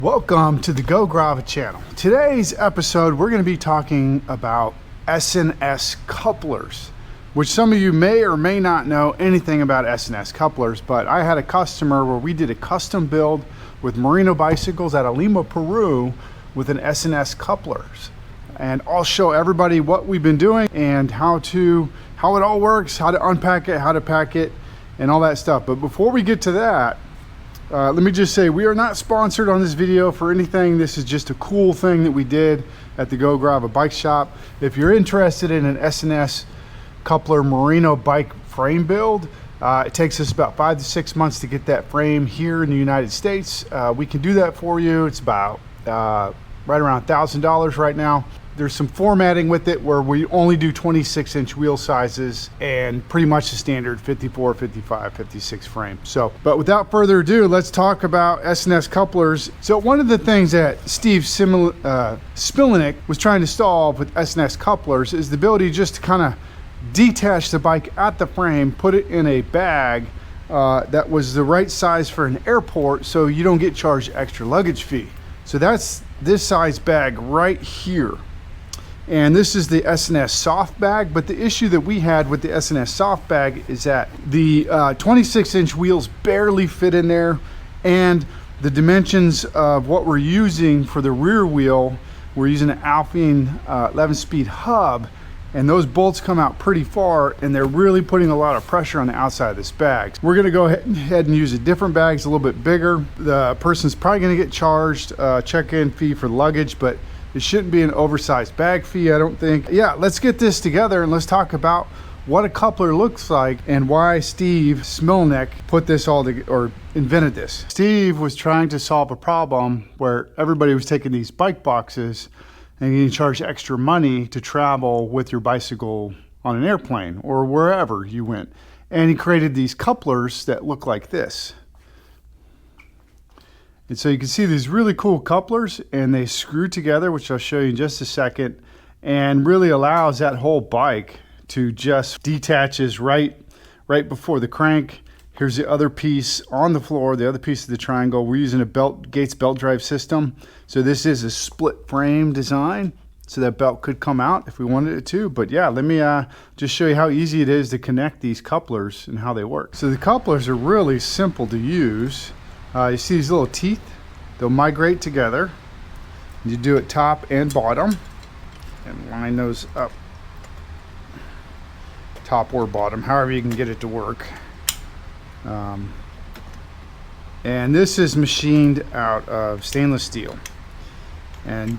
Welcome to the Go Grava channel. Today's episode, we're going to be talking about S&S couplers, which some of you may or may not know anything about S&S couplers, but I had a customer where we did a custom build with Marino bicycles out of Lima, Peru with an S&S couplers. And I'll show everybody what we've been doing and how it all works, how to unpack it, how to pack it, and all that stuff. But before we get to that, let me just say we are not sponsored on this video for anything. This is just a cool thing that we did at the Go Grava bike shop. If you're interested in an S&S coupler Marino bike frame build, it takes us about 5 to 6 months to get that frame here in the United States. We can do that for you. It's about right around $1,000 right now. There's some formatting with it where we only do 26-inch wheel sizes and pretty much the standard 54, 55, 56 frame. So, but without further ado, let's talk about S&S couplers. So one of the things that Steve Spilnick was trying to solve with S&S couplers is the ability just to kind of detach the bike at the frame, put it in a bag that was the right size for an airport so you don't get charged extra luggage fee. So that's this size bag right here. And this is the S&S soft bag, but the issue that we had with the S&S soft bag is that the 26-inch wheels barely fit in there, and the dimensions of what we're using for the rear wheel, we're using an Alfine 11-speed hub, and those bolts come out pretty far, and they're really putting a lot of pressure on the outside of this bag. We're gonna go ahead and use a different bag, it's a little bit bigger. The person's probably gonna get charged a check-in fee for luggage, but it shouldn't be an oversized bag fee, I don't think. Yeah, let's get this together and let's talk about what a coupler looks like and why Steve Spilnick put this all together, or invented this. Steve was trying to solve a problem where everybody was taking these bike boxes and getting charged extra money to travel with your bicycle on an airplane or wherever you went. And he created these couplers that look like this. And so you can see these really cool couplers, and they screw together, which I'll show you in just a second, and really allows that whole bike to just detaches right before the crank. Here's the other piece on the floor, the other piece of the triangle. We're using a Gates belt drive system. So this is a split frame design, so that belt could come out if we wanted it to. But yeah, let me just show you how easy it is to connect these couplers and how they work. So the couplers are really simple to use. You see these little teeth? They'll migrate together. You do it top and bottom, and line those up, top or bottom, however you can get it to work. And this is machined out of stainless steel, and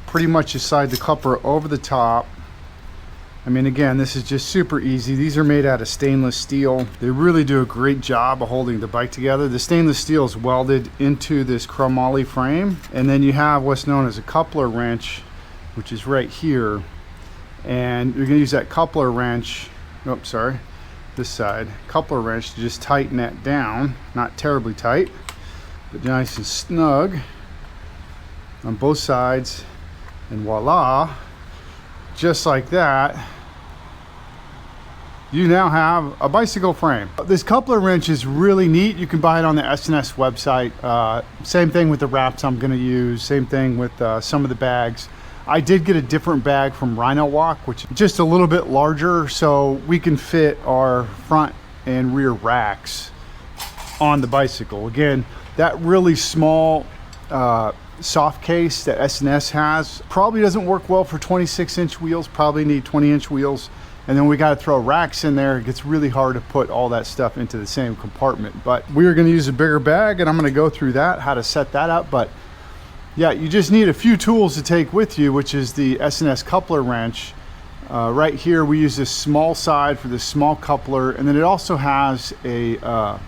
pretty much you slide the coupler over the top. I mean, again, this is just super easy. These are made out of stainless steel. They really do a great job of holding the bike together. The stainless steel is welded into this chromoly frame, and then you have what's known as a coupler wrench, which is right here. And you're gonna use that coupler wrench, this side, coupler wrench to just tighten that down. Not terribly tight, but nice and snug on both sides. And voila, just like that, you now have a bicycle frame. This coupler wrench is really neat. You can buy it on the S&S website. Same thing with the wraps I'm gonna use, same thing with some of the bags. I did get a different bag from Rhino Walk, which is just a little bit larger, so we can fit our front and rear racks on the bicycle. Again, that really small soft case that S&S has probably doesn't work well for 26-inch wheels, probably need 20-inch wheels. And then we got to throw racks in there. It gets really hard to put all that stuff into the same compartment. But we are going to use a bigger bag, and I'm going to go through that, how to set that up. But yeah, you just need a few tools to take with you, which is the S&S coupler wrench. Right here, we use this small side for this small coupler, and then it also has a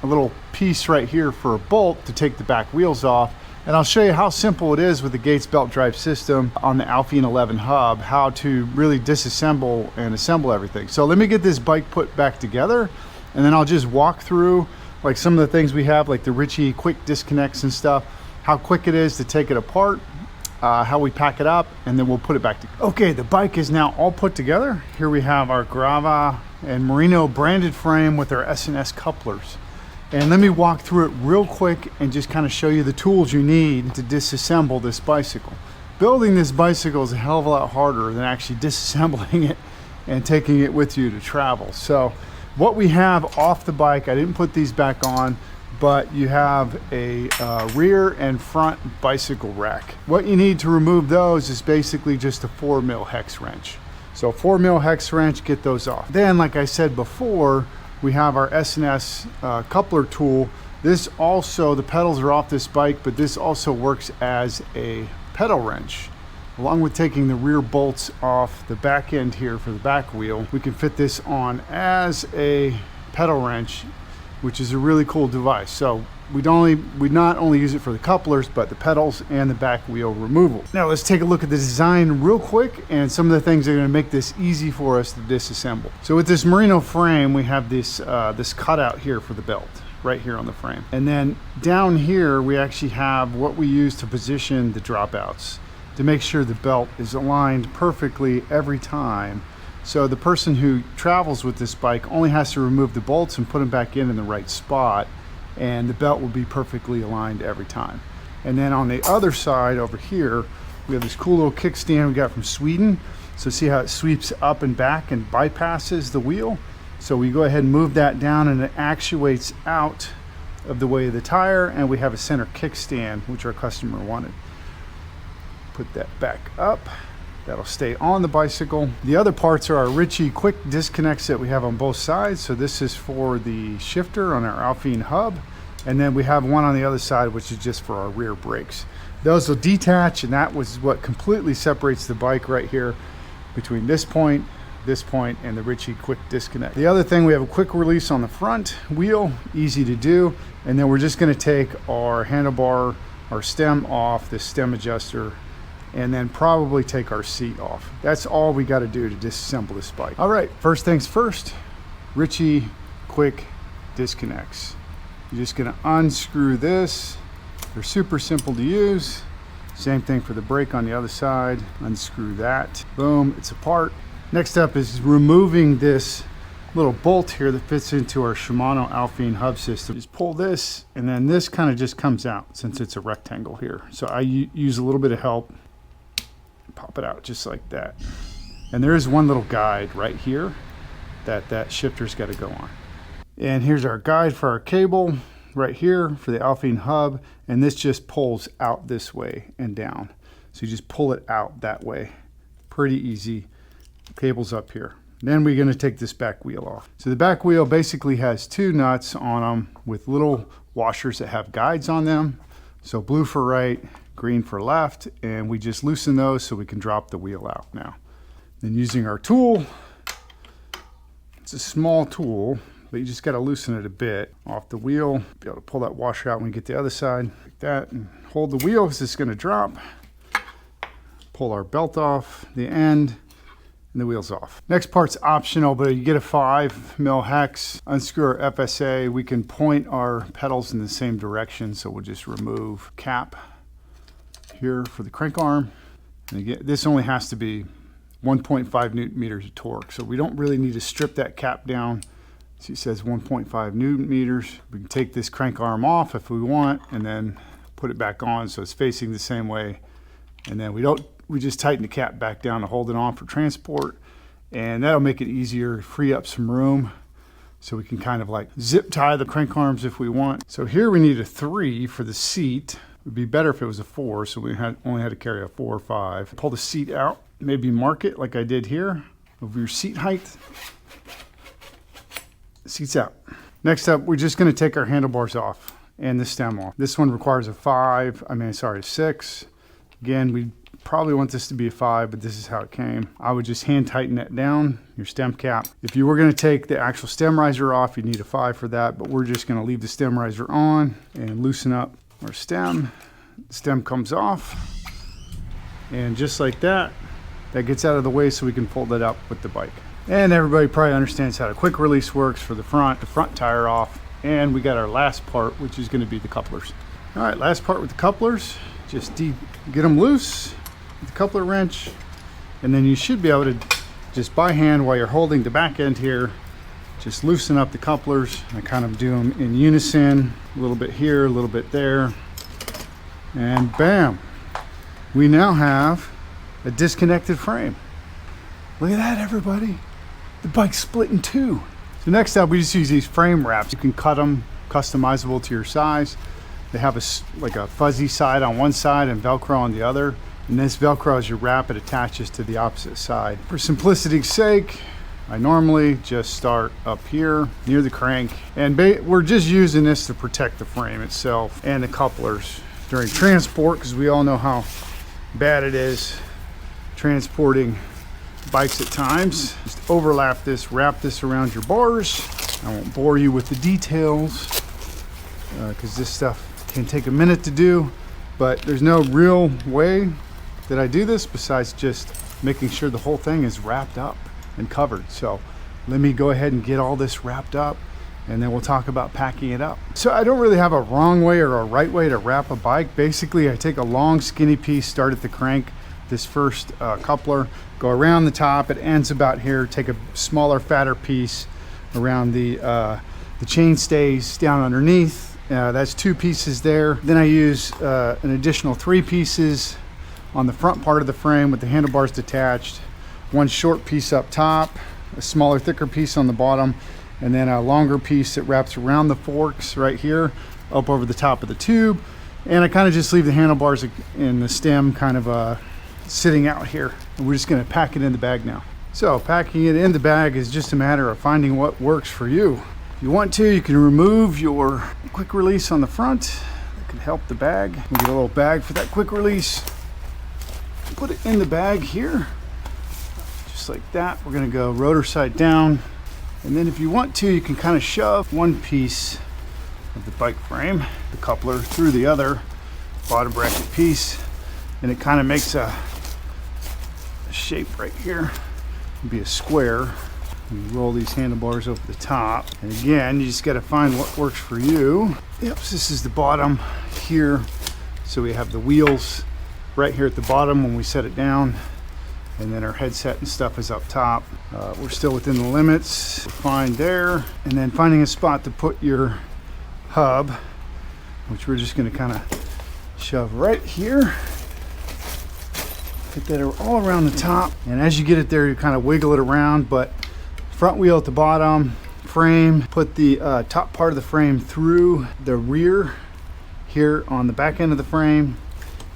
little piece right here for a bolt to take the back wheels off. And I'll show you how simple it is with the Gates belt drive system on the Alfine 11 hub, how to really disassemble and assemble everything. So let me get this bike put back together, and then I'll just walk through like some of the things we have, like the Ritchey quick disconnects and stuff, how quick it is to take it apart, how we pack it up, and then we'll put it back together. Okay, the bike is now all put together. Here we have our Grava and Marino branded frame with our S&S couplers. And let me walk through it real quick and just kind of show you the tools you need to disassemble this bicycle. Building this bicycle is a hell of a lot harder than actually disassembling it and taking it with you to travel. So what we have off the bike, I didn't put these back on, but you have a rear and front bicycle rack. What you need to remove those is basically just a 4mm hex wrench. So 4mm hex wrench, get those off. Then, like I said before, we have our S&S coupler tool. This also, the pedals are off this bike, but this also works as a pedal wrench. Along with taking the rear bolts off the back end here for the back wheel, we can fit this on as a pedal wrench, which is a really cool device. So we not only use it for the couplers, but the pedals and the back wheel removal. Now let's take a look at the design real quick and some of the things that are going to make this easy for us to disassemble. So with this Marino frame, we have this this cutout here for the belt, right here on the frame. And then down here, we actually have what we use to position the dropouts to make sure the belt is aligned perfectly every time. So the person who travels with this bike only has to remove the bolts and put them back in the right spot, and the belt will be perfectly aligned every time. And then on the other side over here, we have this cool little kickstand we got from Sweden. So see how it sweeps up and back and bypasses the wheel? So we go ahead and move that down and it actuates out of the way of the tire, and we have a center kickstand, which our customer wanted. Put that back up. That'll stay on the bicycle. The other parts are our Ritchey quick disconnects that we have on both sides. So this is for the shifter on our Alfine Hub. And then we have one on the other side, which is just for our rear brakes. Those will detach, and that was what completely separates the bike right here between this point, and the Ritchey quick disconnect. The other thing, we have a quick release on the front wheel, easy to do. And then we're just gonna take our handlebar, our stem off, the stem adjuster, and then probably take our seat off. That's all we got to do to disassemble this bike. All right, first things first, Ritchey quick disconnects. You're just going to unscrew this. They're super simple to use. Same thing for the brake on the other side. Unscrew that. Boom, it's apart. Next up is removing this little bolt here that fits into our Shimano Alfine hub system. Just pull this, and then this kind of just comes out since it's a rectangle here. So I use a little bit of help. Pop it out just like that. And there is one little guide right here that shifter's got to go on. And here's our guide for our cable right here for the Alfine hub, and this just pulls out this way and down. So you just pull it out that way. Pretty easy. Cable's up here. Then we're going to take this back wheel off. So the back wheel basically has two nuts on them with little washers that have guides on them. So blue for right, green for left, and we just loosen those so we can drop the wheel out now. Then using our tool, it's a small tool, but you just got to loosen it a bit off the wheel. Be able to pull that washer out when we get to the other side, like that, and hold the wheel because it's going to drop. Pull our belt off the end, and the wheel's off. Next part's optional, but you get a 5mm hex, unscrew our FSA. We can point our pedals in the same direction, so we'll just remove cap here for the crank arm. And again, this only has to be 1.5 Newton meters of torque, so we don't really need to strip that cap down. See, it says 1.5 Newton meters. We can take this crank arm off if we want, and then put it back on so it's facing the same way. And then we just tighten the cap back down to hold it on for transport, and that'll make it easier, free up some room, so we can kind of like zip tie the crank arms if we want. So here we need a 3 for the seat. It would be better if it was a 4, so we only had to carry a 4 or 5. Pull the seat out, maybe mark it like I did here over your seat height. Seat's out. Next up, we're just going to take our handlebars off and the stem off. This one requires a 6. Again, we probably want this to be a 5, but this is how it came. I would just hand tighten that down, your stem cap. If you were going to take the actual stem riser off, you'd need a 5 for that, but we're just going to leave the stem riser on and loosen up our stem. The stem comes off, and just like that, that gets out of the way so we can fold it up with the bike. And everybody probably understands how the quick release works for the front tire off. And we got our last part, which is going to be the couplers. All right, last part with the couplers. Just get them loose with the coupler wrench, and then you should be able to just by hand, while you're holding the back end here, just loosen up the couplers. I kind of do them in unison, a little bit here, a little bit there, and bam, we now have a disconnected frame. Look at that, everybody. The bike's split in two. So next up, we just use these frame wraps. You can cut them customizable to your size. They have like a fuzzy side on one side and Velcro on the other. And this Velcro, as you wrap it, attaches to the opposite side. For simplicity's sake, I normally just start up here near the crank. And we're just using this to protect the frame itself and the couplers during transport, because we all know how bad it is transporting bikes at times. Just overlap this, wrap this around your bars. I won't bore you with the details because this stuff can take a minute to do, but there's no real way that I do this besides just making sure the whole thing is wrapped up and covered. So let me go ahead and get all this wrapped up, and then we'll talk about packing it up. So I don't really have a wrong way or a right way to wrap a bike. Basically, I take a long skinny piece, start at the crank, this first coupler, go around the top, it ends about here, take a smaller, fatter piece around the chain stays down underneath. That's 2 pieces there. Then I use an additional 3 pieces on the front part of the frame with the handlebars detached, 1 short piece up top, a smaller, thicker piece on the bottom, and then a longer piece that wraps around the forks right here, up over the top of the tube. And I kind of just leave the handlebars and the stem kind of sitting out here, and we're just going to pack it in the bag now. So packing it in the bag is just a matter of finding what works for you. If you want to, you can remove your quick release on the front. That can help the bag. We get a little bag for that quick release. Put it in the bag here, just like that. We're going to go rotor side down, and then if you want to, you can kind of shove one piece of the bike frame, the coupler, through the other bottom bracket piece, and it kind of makes a shape right here. It'll be a square. You roll these handlebars over the top, and again, you just got to find what works for you. Yep, so this is the bottom here. So we have the wheels right here at the bottom when we set it down, and then our headset and stuff is up top. We're still within the limits. We're fine there. And then finding a spot to put your hub, which we're just going to kind of shove right here. Get that all around the top, and as you get it there, you kind of wiggle it around, but front wheel at the bottom, frame, put the top part of the frame through the rear here on the back end of the frame.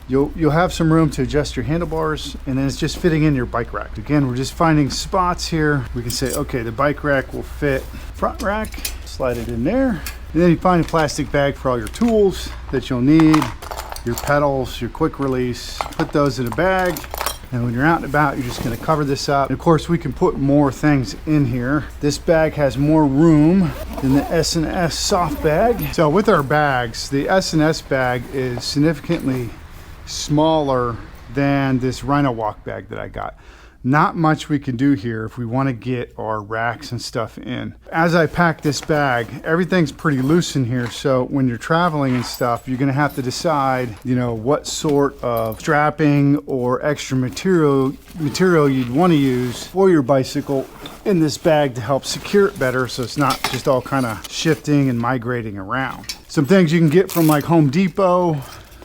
You'll have some room to adjust your handlebars, and then it's just fitting in your bike rack. Again, we're just finding spots here. We can say, okay, the bike rack will fit front rack, slide it in there, and then you find a plastic bag for all your tools that you'll need, your pedals, your quick release, put those in a bag. And when you're out and about, you're just going to cover this up. And of course, we can put more things in here. This bag has more room than the S&S soft bag. So with our bags, the S&S bag is significantly smaller than this Rhino Walk bag that I got. Not much we can do here if we want to get our racks and stuff in. As I pack this bag, everything's pretty loose in here, so when you're traveling and stuff, you're gonna have to decide, you know, what sort of strapping or extra material you'd want to use for your bicycle in this bag to help secure it better, so it's not just all kind of shifting and migrating around. Some things you can get from like Home Depot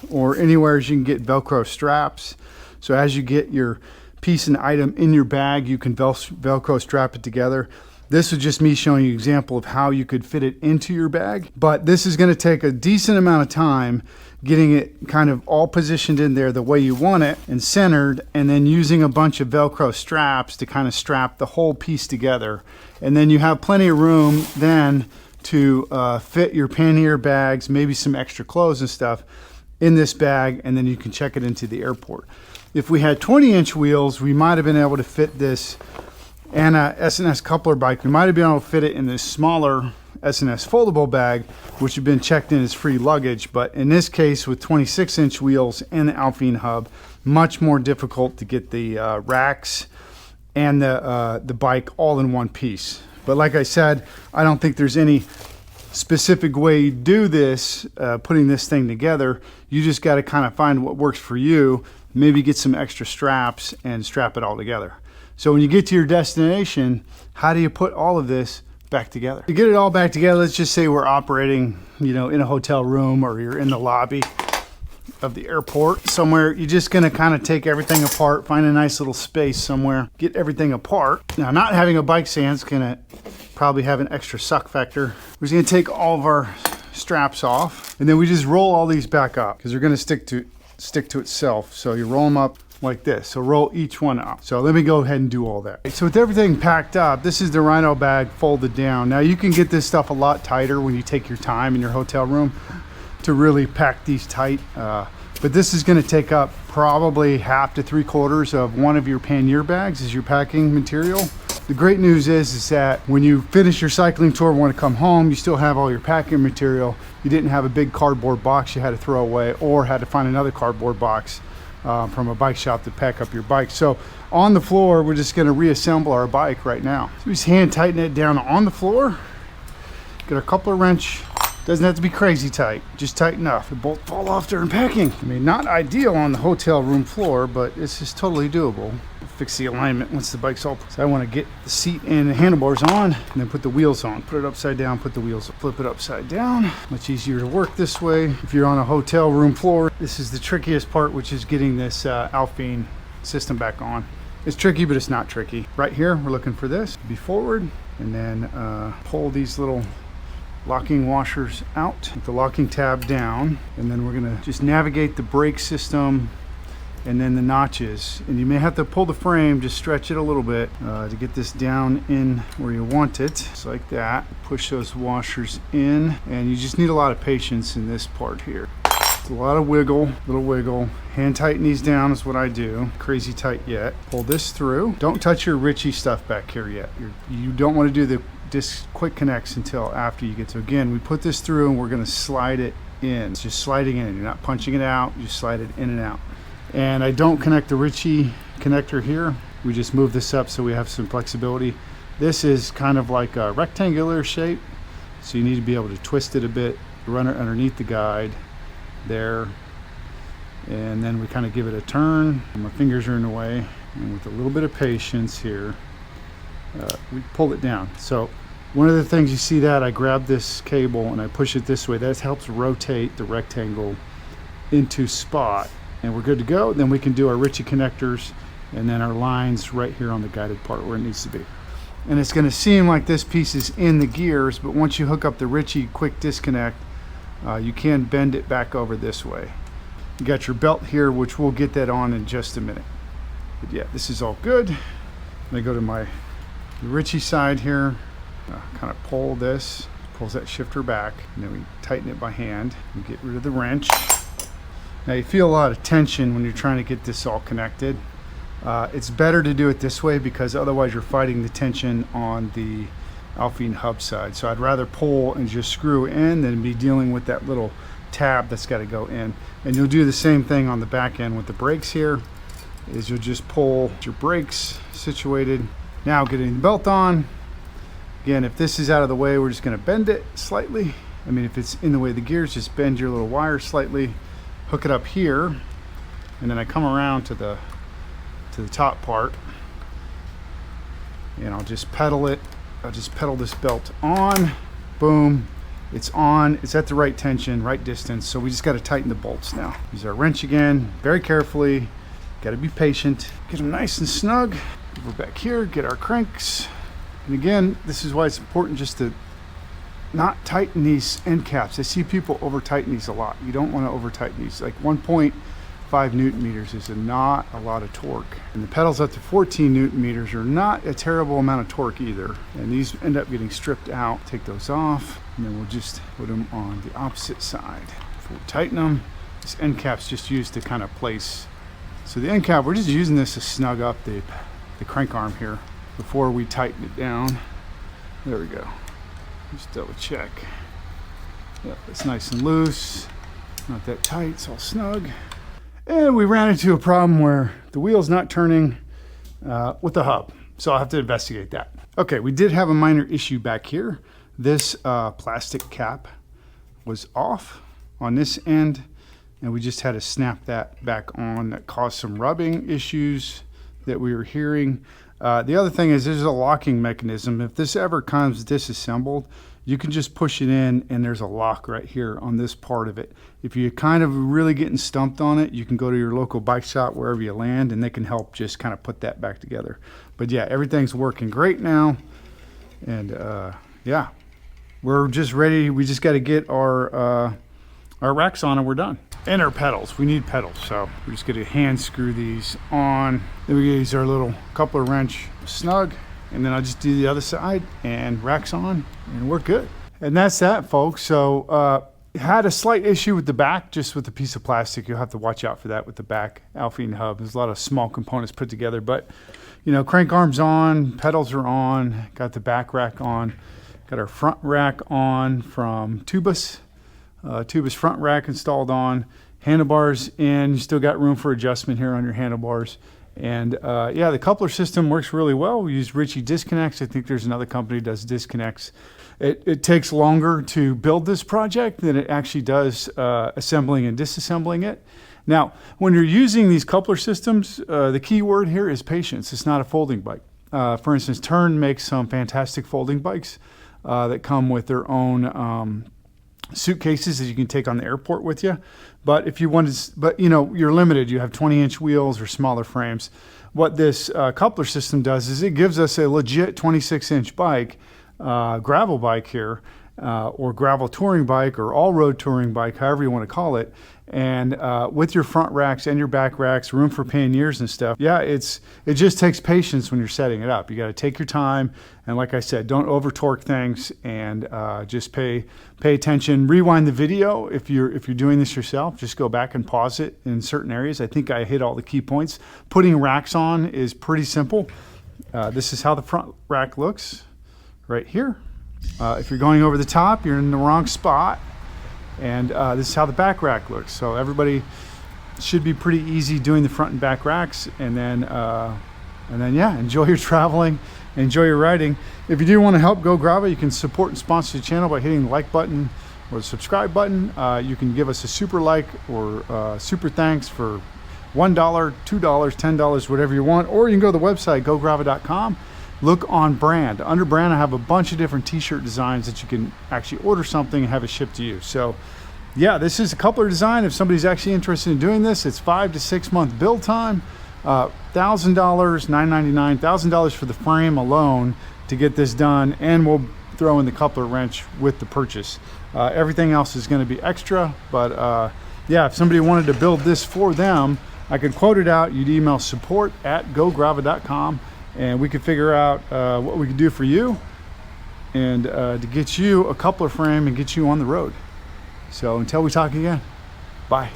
or anywhere is you can get Velcro straps. So as you get your piece and item in your bag, you can Velcro strap it together. This is just me showing you an example of how you could fit it into your bag, but this is going to take a decent amount of time getting it kind of all positioned in there the way you want it and centered, and then using a bunch of Velcro straps to kind of strap the whole piece together. And then you have plenty of room then to fit your pannier bags, maybe some extra clothes and stuff in this bag, and then you can check it into the airport. If we had 20-inch wheels, we might have been able to fit this and a S&S Coupler Bike. We might have been able to fit it in this smaller S&S foldable bag, which had been checked in as free luggage. But in this case, with 26-inch wheels and the Alfine Hub, much more difficult to get the racks and the bike all in one piece. But like I said, I don't think there's any specific way you do this, putting this thing together. You just got to kind of find what works for you. Maybe get some extra straps and strap it all together. So when you get to your destination, how do you put all of this back together. To get it all back together, let's just say we're operating, you know, in a hotel room, or you're in the lobby of the airport somewhere. You're just gonna kind of take everything apart, find a nice little space somewhere, get everything apart. Now, not having a bike stand is gonna probably have an extra suck factor. We're just gonna take all of our straps off, and then we just roll all these back up because they're gonna stick to itself. So you roll them up like this. So roll each one up. So let me go ahead and do all that. So with everything packed up, this is the Rhino bag folded down. Now you can get this stuff a lot tighter when you take your time in your hotel room to really pack these tight. But this is going to take up probably half to 3/4 of one of your pannier bags as your packing material. The great news is that when you finish your cycling tour and want to come home, you still have all your packing material. You didn't have a big cardboard box you had to throw away, or had to find another cardboard box from a bike shop to pack up your bike. So on the floor, we're just going to reassemble our bike right now. So we just hand tighten it down on the floor. Get our coupler wrench. Doesn't have to be crazy tight, just tight enough. It won't fall off during packing. I mean, not ideal on the hotel room floor, but it's just totally doable. Fix the alignment once the bike's all. So I want to get the seat and the handlebars on, and then put the wheels on. Put it upside down, put the wheels, flip it upside down. Much easier to work this way. If you're on a hotel room floor, this is the trickiest part, which is getting this Alfine system back on. It's tricky, but it's not tricky. Right here, we're looking for this. Be forward, and then pull these little locking washers out with the locking tab down, and then we're gonna just navigate the brake system and then the notches. And you may have to pull the frame, just stretch it a little bit to get this down in where you want it. Just like that. Push those washers in, and you just need a lot of patience in this part here. It's a lot of wiggle, little wiggle. Hand tighten these down is what I do. Crazy tight yet. Pull this through. Don't touch your Ritchey stuff back here yet. You don't want to do the disc quick connects until after you get to. Again, we put this through and we're going to slide it in. It's just sliding in. You're not punching it out. You just slide it in and out. And I don't connect the Ritchey connector here. We just move this up so we have some flexibility. This is kind of like a rectangular shape, so you need to be able to twist it a bit, run it underneath the guide there, and then we kind of give it a turn. My fingers are in the way, and with a little bit of patience here, we pull it down. So one of the things you see that I grab this cable and I push it this way. That helps rotate the rectangle into spot, and we're good to go. Then we can do our Ritchey connectors and then our lines right here on the guided part where it needs to be. And it's going to seem like this piece is in the gears, but once you hook up the Ritchey quick disconnect, you can bend it back over this way. You got your belt here, which we'll get that on in just a minute. But yeah, this is all good. I go to my Ritchey side here, kind of pull this, pulls that shifter back, and then we tighten it by hand and get rid of the wrench. Now you feel a lot of tension when you're trying to get this all connected. It's better to do it this way because otherwise you're fighting the tension on the Alfine hub side. So I'd rather pull and just screw in than be dealing with that little tab that's got to go in. And you'll do the same thing on the back end with the brakes here, is you'll just pull your brakes situated. Now getting the belt on. Again, if this is out of the way, we're just going to bend it slightly. I mean, if it's in the way of the gears, just bend your little wire slightly, hook it up here, and then I come around to the top part, and I'll just pedal it. I'll just pedal this belt on. Boom. It's on. It's at the right tension, right distance. So we just got to tighten the bolts now. Use our wrench again, very carefully. Got to be patient. Get them nice and snug. We're back here, get our cranks. And again, this is why it's important just to not tighten these end caps. I see people over tighten these a lot. You don't want to over tighten these. Like 1.5 Newton meters is not a lot of torque. And the pedals up to 14 Newton meters are not a terrible amount of torque either. And these end up getting stripped out. Take those off, and then we'll just put them on the opposite side. Before we tighten them, this end cap's just used to kind of place. So the end cap, we're just using this to snug up the crank arm here before we tighten it down. There we go. Just double check. Yep, it's nice and loose, not that tight, it's all snug. And we ran into a problem where the wheel's not turning with the hub, so I'll have to investigate that. Okay, we did have a minor issue back here. This plastic cap was off on this end, and we just had to snap that back on. That caused some rubbing issues that we were hearing. The other thing is there's a locking mechanism. If this ever comes disassembled, you can just push it in and there's a lock right here on this part of it. If you're kind of really getting stumped on it, you can go to your local bike shop wherever you land and they can help just kind of put that back together. But yeah, everything's working great now. And yeah, we're just ready. We just got to get our racks on and we're done. And our pedals, we need pedals. So we're just gonna hand screw these on. Then we use our little coupler wrench snug, and then I'll just do the other side and racks on and we're good. And that's that, folks. So had a slight issue with the back, just with the piece of plastic. You'll have to watch out for that with the back Alfine hub. There's a lot of small components put together, but you know, crank arms on, pedals are on, got the back rack on, got our front rack on from Tubus. Tubus front rack installed on, handlebars in, you still got room for adjustment here on your handlebars. And yeah, the coupler system works really well. We use Ritchey disconnects. I think there's another company that does disconnects. It takes longer to build this project than it actually does assembling and disassembling it. Now, when you're using these coupler systems, the key word here is patience. It's not a folding bike. For instance, Tern makes some fantastic folding bikes that come with their own suitcases that you can take on the airport with you. But if you want to, but you know, you're limited. You have 20-inch wheels or smaller frames. What this coupler system does is it gives us a legit 26-inch bike, gravel bike here, or gravel touring bike or all-road touring bike, however you want to call it. And with your front racks and your back racks, room for panniers and stuff. Yeah, it just takes patience when you're setting it up. You got to take your time, and like I said, don't over torque things, and just pay attention. Rewind the video if you're doing this yourself. Just go back and pause it in certain areas. I think I hit all the key points. Putting racks on is pretty simple. This is how the front rack looks right here. If you're going over the top, you're in the wrong spot. And this is how the back rack looks. So everybody should be pretty easy doing the front and back racks. And then yeah, enjoy your traveling, enjoy your riding. If you do want to help Go Grava, you can support and sponsor the channel by hitting the like button or the subscribe button. You can give us a super like or super thanks for $1, $2, $10, whatever you want. Or you can go to the website, gograva.com. Look on brand. Under brand, I have a bunch of different t-shirt designs that you can actually order something and have it shipped to you. So yeah, this is a coupler design. If somebody's actually interested in doing this, it's 5 to 6 month build time, $1,000, $999, $1,000 for the frame alone to get this done. And we'll throw in the coupler wrench with the purchase. Everything else is going to be extra, but yeah, if somebody wanted to build this for them, I could quote it out. You'd email support@gograva.com. and we could figure out what we could do for you and to get you a coupler frame and get you on the road. So until we talk again, bye.